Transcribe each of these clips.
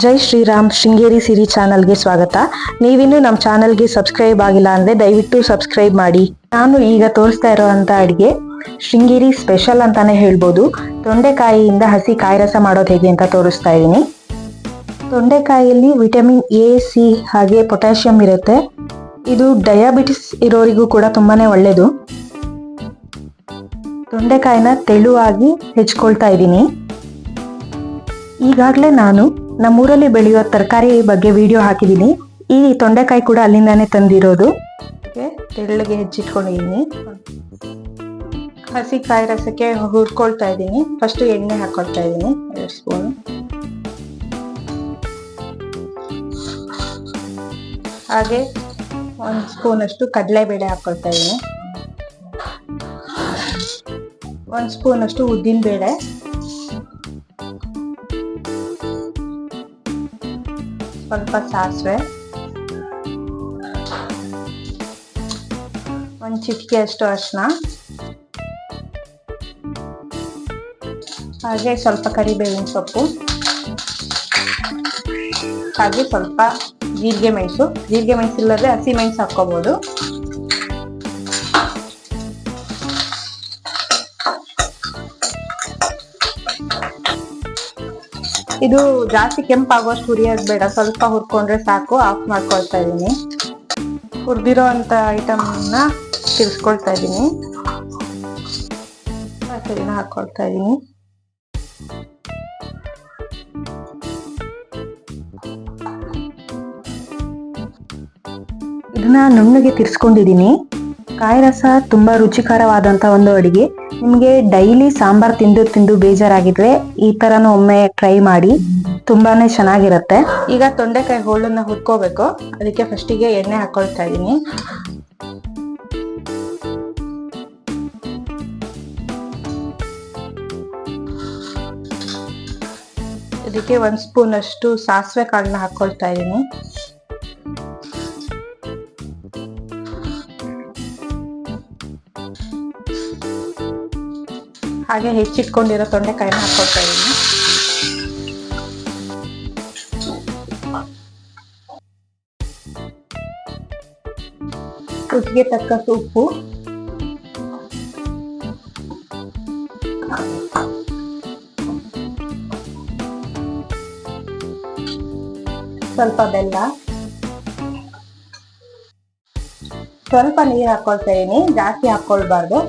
ಜೈ ಶ್ರೀರಾಮ್ ಶೃಂಗೇರಿ ಸಿರಿ ಚಾನಲ್ಗೆ ಸ್ವಾಗತ. ನೀವಿನ್ನೂ ನಮ್ಮ ಚಾನಲ್ಗೆ ಸಬ್ಸ್ಕ್ರೈಬ್ ಆಗಿಲ್ಲ ಅಂದರೆ ದಯವಿಟ್ಟು ಸಬ್ಸ್ಕ್ರೈಬ್ ಮಾಡಿ. ನಾನು ಈಗ ತೋರಿಸ್ತಾ ಇರೋವಂಥ ಅಡುಗೆ ಶೃಂಗೇರಿ ಸ್ಪೆಷಲ್ ಅಂತಾನೆ ಹೇಳ್ಬೋದು. ತೊಂಡೆಕಾಯಿಯಿಂದ ಹಸಿ ಕಾಯಿ ರಸ ಮಾಡೋದು ಹೇಗೆ ಅಂತ ತೋರಿಸ್ತಾ ಇದ್ದೀನಿ. ತೊಂಡೆಕಾಯಿಯಲ್ಲಿ ವಿಟಮಿನ್ ಎ, ಸಿ ಹಾಗೆ ಪೊಟ್ಯಾಷಿಯಂ ಇರುತ್ತೆ. ಇದು ಡಯಾಬಿಟಿಸ್ ಇರೋರಿಗೂ ಕೂಡ ತುಂಬಾನೇ ಒಳ್ಳೆಯದು. ತೊಂಡೆಕಾಯಿನ ತೆಳುವಾಗಿ ಹೆಚ್ಕೊಳ್ತಾ ಇದ್ದೀನಿ. ಈಗಾಗಲೇ ನಾನು ನಮ್ಮೂರಲ್ಲಿ ಬೆಳೆಯುವ ತರಕಾರಿ ಬಗ್ಗೆ ವಿಡಿಯೋ ಹಾಕಿದ್ದೀನಿ. ಈ ತೊಂಡೆಕಾಯಿ ಕೂಡ ಅಲ್ಲಿಂದಾನೇ ತಂದಿರೋದು. ತೆಳ್ಳಗೆ ಹೆಚ್ಚಿಟ್ಕೊಂಡಿದ್ದೀನಿ. ಹಸಿ ಕಾಯಿ ರಸಕ್ಕೆ ಹುರ್ಕೊಳ್ತಾ ಇದ್ದೀನಿ. ಫಸ್ಟ್ ಎಣ್ಣೆ ಹಾಕೊಳ್ತಾ ಇದ್ದೀನಿ 2 ಸ್ಪೂನ್. ಹಾಗೆ 1 ಸ್ಪೂನ್ ಅಷ್ಟು ಕಡಲೆಬೇಳೆ ಹಾಕೊಳ್ತಾ ಇದ್ದೀನಿ. 1 ಸ್ಪೂನ್ ಅಷ್ಟು ಉದ್ದಿನ ಬೇಳೆ, ಸ್ವಲ್ಪ ಸಾಸಿವೆ, 1 ಚಿಟಿಕೆ ಅಷ್ಟು ಅರಿಶಿನ, ಹಾಗೆ ಸ್ವಲ್ಪ ಕರಿಬೇವಿನ ಸೊಪ್ಪು, ಹಾಗೆ ಸ್ವಲ್ಪ ಜೀರಿಗೆ ಮೆಣಸು. ಜೀರಿಗೆ ಮೆಣಸು ಇಲ್ಲದೆ ಹಸಿ ಮೆಣಸು ಹಾಕೋಬಹುದು. ಇದು ಜಾಸ್ತಿ ಕೆಂಪಾಗುವಷ್ಟು ಹುರಿಯೋದು ಬೇಡ, ಸ್ವಲ್ಪ ಹುರ್ಕೊಂಡ್ರೆ ಸಾಕು. ಆಫ್ ಮಾಡ್ಕೊಳ್ತಾ ಇದ್ದೀನಿ. ಹುರಿದಿರೋ ಅಂತ ಐಟಮ್ನ ತಿರ್ಸ್ಕೊಳ್ತಾ ಇದ್ದೀನಿ. ಸರಿನ ಹಾಕೊಳ್ತಾ ಇದ್ದೀನಿ. ಇದನ್ನ ನುಣ್ಣಗೆ ತಿರ್ಸ್ಕೊಂಡಿದ್ದೀನಿ. ಕಾಯಿ ರಸ ತುಂಬಾ ರುಚಿಕರವಾದಂತ ಒಂದು ಅಡಿಗೆ. ನಿಮಗೆ ಡೈಲಿ ಸಾಂಬಾರ್ ತಿಂದು ಬೇಜಾರಾಗಿದ್ರೆ ಈ ತರನು ಒಮ್ಮೆ ಟ್ರೈ ಮಾಡಿ, ತುಂಬಾನೇ ಚೆನ್ನಾಗಿರುತ್ತೆ. ಈಗ ತೊಂಡೆಕಾಯಿ ಹೋಳನ್ನ ಹುರ್ಕೋಬೇಕು. ಅದಕ್ಕೆ ಫಸ್ಟಿಗೆ ಎಣ್ಣೆ ಹಾಕೊಳ್ತಾ ಇದ್ದೀನಿ. ಇದಕ್ಕೆ 1 ಸ್ಪೂನ್ ಅಷ್ಟು ಸಾಸಿವೆ ಕಾಳನ್ನ ಹಾಕೊಳ್ತಾ ಇದ್ದೀನಿ. ಹಾಗೆ ಹೆಚ್ಚಿಟ್ಕೊಂಡಿರೋ ತೊಂಡೆಕಾಯಿನ ಹಾಕೊಳ್ತಾ ಇದ್ದೀನಿ. ರುಚಿಗೆ ತಕ್ಕಷ್ಟು ಉಪ್ಪು, ಸ್ವಲ್ಪ ಬೆಲ್ಲ, ಸ್ವಲ್ಪ ನೀರು ಹಾಕೊಳ್ತಾ ಇದ್ದೀನಿ. ಜಾಸ್ತಿ ಹಾಕೊಳ್ಬಾರ್ದು.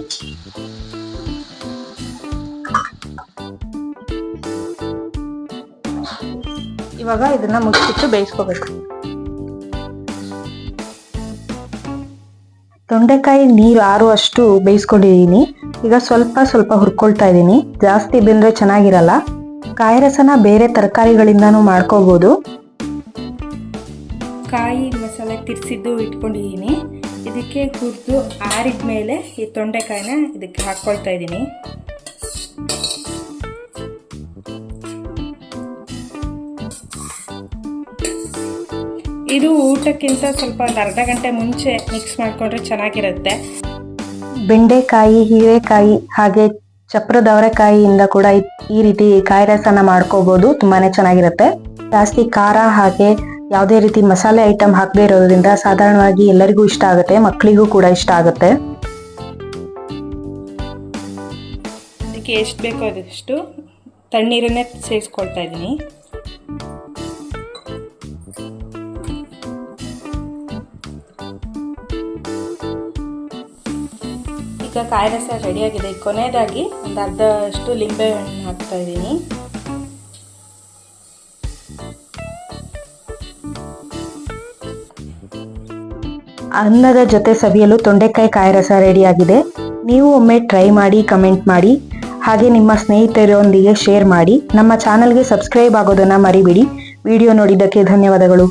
ಇವಾಗ ಇದನ್ನ ಮುಚ್ಚಿಟ್ಟು ಬೇಯಿಸ್ಕೋಬೇಕು. ತೊಂಡೆಕಾಯಿ ನೀರು ಆರುವಷ್ಟು ಬೇಯಿಸ್ಕೊಂಡಿದ್ದೀನಿ. ಈಗ ಸ್ವಲ್ಪ ಹುರ್ಕೊಳ್ತಾ ಇದ್ದೀನಿ. ಜಾಸ್ತಿ ಬೆಂದ್ರೆ ಚೆನ್ನಾಗಿರಲ್ಲ. ಕಾಯಿ ರಸನ ಬೇರೆ ತರಕಾರಿಗಳಿಂದಾನು ಮಾಡ್ಕೋಬಹುದು. ಕಾಯಿ ಮಸಾಲೆ ತಿರ್ಸಿದ್ದು ಇಟ್ಕೊಂಡಿದ್ದೀನಿ. ಇದಕ್ಕೆ ಹುರಿದು ಆರಿದ್ಮೇಲೆ ಈ ತೊಂಡೆಕಾಯಿನ ಇದಕ್ಕೆ ಹಾಕ್ಕೊಳ್ತಾ ಇದ್ದೀನಿ. ಇದು ಊಟಕ್ಕಿಂತ ಸ್ವಲ್ಪ 1 ಅರ್ಧ ಗಂಟೆ ಮುಂಚೆ ಮಿಕ್ಸ್ ಮಾಡ್ಕೊಂಡ್ರೆ ಚೆನ್ನಾಗಿರುತ್ತೆ. ಬೆಂಡೆಕಾಯಿ, ಹೀರೆಕಾಯಿ ಹಾಗೆ ಚಪ್ರದವರೆಕಾಯಿಯಿಂದ ಕೂಡ ಈ ರೀತಿ ಕಾಯಿ ರಸನ ಮಾಡ್ಕೋಬಹುದು. ತುಂಬಾನೇ ಚೆನ್ನಾಗಿರುತ್ತೆ. ಜಾಸ್ತಿ ಖಾರ ಹಾಗೆ ಯಾವುದೇ ರೀತಿ ಮಸಾಲೆ ಐಟಮ್ ಹಾಕದೇ ಇರೋದ್ರಿಂದ ಸಾಧಾರಣವಾಗಿ ಎಲ್ಲರಿಗೂ ಇಷ್ಟ ಆಗುತ್ತೆ. ಮಕ್ಕಳಿಗೂ ಕೂಡ ಇಷ್ಟ ಆಗುತ್ತೆ. ಇದಕ್ಕೆ ಎಷ್ಟು ಬೇಕೋ ಅದಷ್ಟು ತಣ್ಣೀರನ್ನೇ ಸೇರಿಸ್ಕೊಳ್ತಾ ಇದ್ದೀನಿ. ಈಗ ಕಾಯಿ ರಸ ರೆಡಿಯಾಗಿದೆ. ಕೊನೆಯದಾಗಿ 1 ಅರ್ಧಷ್ಟು ಲಿಂಬೆ ಹಣ್ಣು ಹಾಕ್ತಾ ಇದ್ದೀನಿ. ಅನ್ನದ ಜೊತೆ ಸವಿಯಲು ತೊಂಡೆಕಾಯಿ ಕಾಯಿ ರಸ ರೆಡಿಯಾಗಿದೆ. ನೀವು ಒಮ್ಮೆ ಟ್ರೈ ಮಾಡಿ, ಕಮೆಂಟ್ ಮಾಡಿ, ಹಾಗೆ ನಿಮ್ಮ ಸ್ನೇಹಿತರೊಂದಿಗೆ ಶೇರ್ ಮಾಡಿ. ನಮ್ಮ ಚಾನಲ್ಗೆ ಸಬ್ಸ್ಕ್ರೈಬ್ ಆಗೋದನ್ನ ಮರಿಬೇಡಿ. ವಿಡಿಯೋ ನೋಡಿದ್ದಕ್ಕೆ ಧನ್ಯವಾದಗಳು.